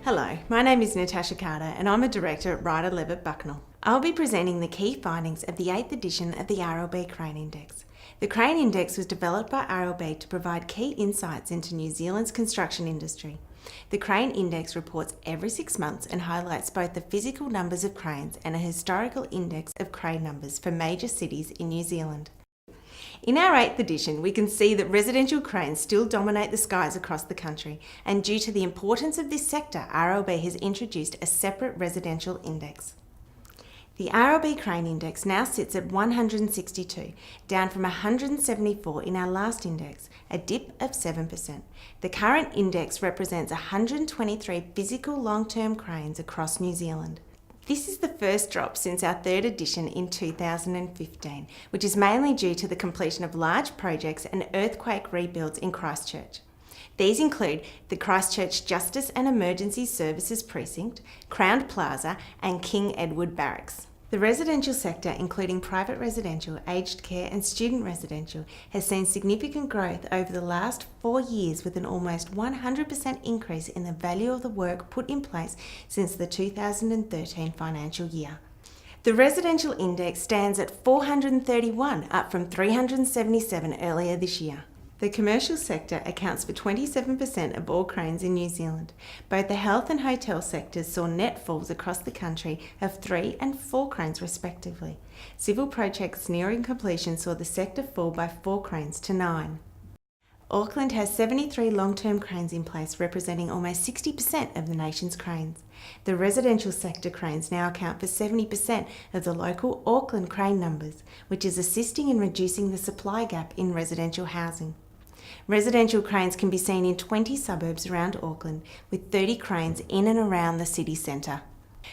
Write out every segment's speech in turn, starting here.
Hello, my name is Natasha Carter and I'm a Director at RLB Bucknell. I'll be presenting the key findings of the 8th edition of the RLB Crane Index. The Crane Index was developed by RLB to provide key insights into New Zealand's construction industry. The Crane Index reports every 6 months and highlights both the physical numbers of cranes and a historical index of crane numbers for major cities in New Zealand. In our 8th edition, we can see that residential cranes still dominate the skies across the country, and due to the importance of this sector, RLB has introduced a separate residential index. The RLB Crane Index now sits at 162, down from 174 in our last index, a dip of 7%. The current index represents 123 physical long-term cranes across New Zealand. This is the first drop since our 3rd edition in 2015, which is mainly due to the completion of large projects and earthquake rebuilds in Christchurch. These include the Christchurch Justice and Emergency Services Precinct, Crown Plaza and King Edward Barracks. The residential sector, including private residential, aged care and student residential, has seen significant growth over the last 4 years, with an almost 100% increase in the value of the work put in place since the 2013 financial year. The residential index stands at 431, up from 377 earlier this year. The commercial sector accounts for 27% of all cranes in New Zealand. Both the health and hotel sectors saw net falls across the country of 3 and 4 cranes respectively. Civil projects nearing completion saw the sector fall by 4 cranes to 9. Auckland has 73 long-term cranes in place, representing almost 60% of the nation's cranes. The residential sector cranes now account for 70% of the local Auckland crane numbers, which is assisting in reducing the supply gap in residential housing. Residential cranes can be seen in 20 suburbs around Auckland, with 30 cranes in and around the city centre.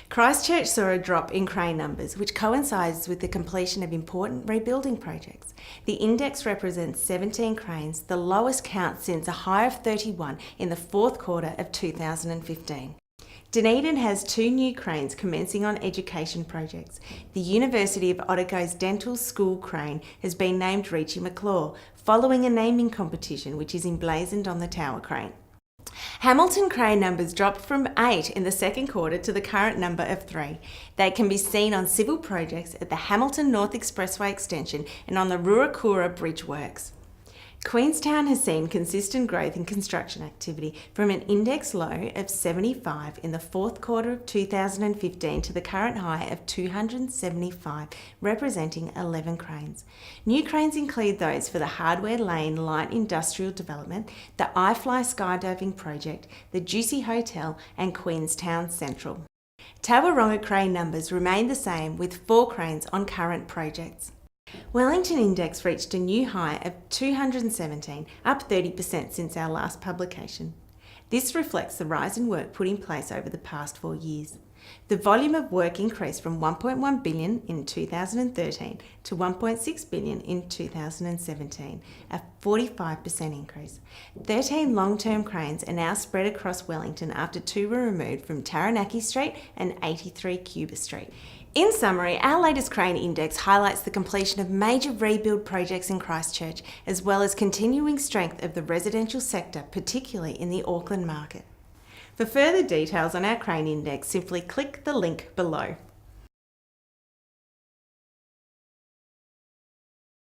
Christchurch saw a drop in crane numbers, which coincides with the completion of important rebuilding projects. The index represents 17 cranes, the lowest count since a high of 31 in the 4th quarter of 2015. Dunedin has 2 new cranes commencing on education projects. The University of Otago's Dental School crane has been named Richie McClaw, following a naming competition which is emblazoned on the tower crane. Hamilton crane numbers dropped from 8 in the 2nd quarter to the current number of 3. They can be seen on civil projects at the Hamilton North Expressway extension and on the Ruakura Bridge works. Queenstown has seen consistent growth in construction activity from an index low of 75 in the 4th quarter of 2015 to the current high of 275, representing 11 cranes. New cranes include those for the Hardware Lane Light Industrial Development, the iFly Skydiving Project, the Juicy Hotel and Queenstown Central. Tawaronga crane numbers remain the same, with 4 cranes on current projects. Wellington Index reached a new high of 217, up 30% since our last publication. This reflects the rise in work put in place over the past 4 years. The volume of work increased from 1.1 billion in 2013 to 1.6 billion in 2017, a 45% increase. 13 long-term cranes are now spread across Wellington after 2 were removed from Taranaki Street and 83 Cuba Street. In summary, our latest Crane Index highlights the completion of major rebuild projects in Christchurch, as well as continuing strength of the residential sector, particularly in the Auckland market. For further details on our Crane Index, simply click the link below.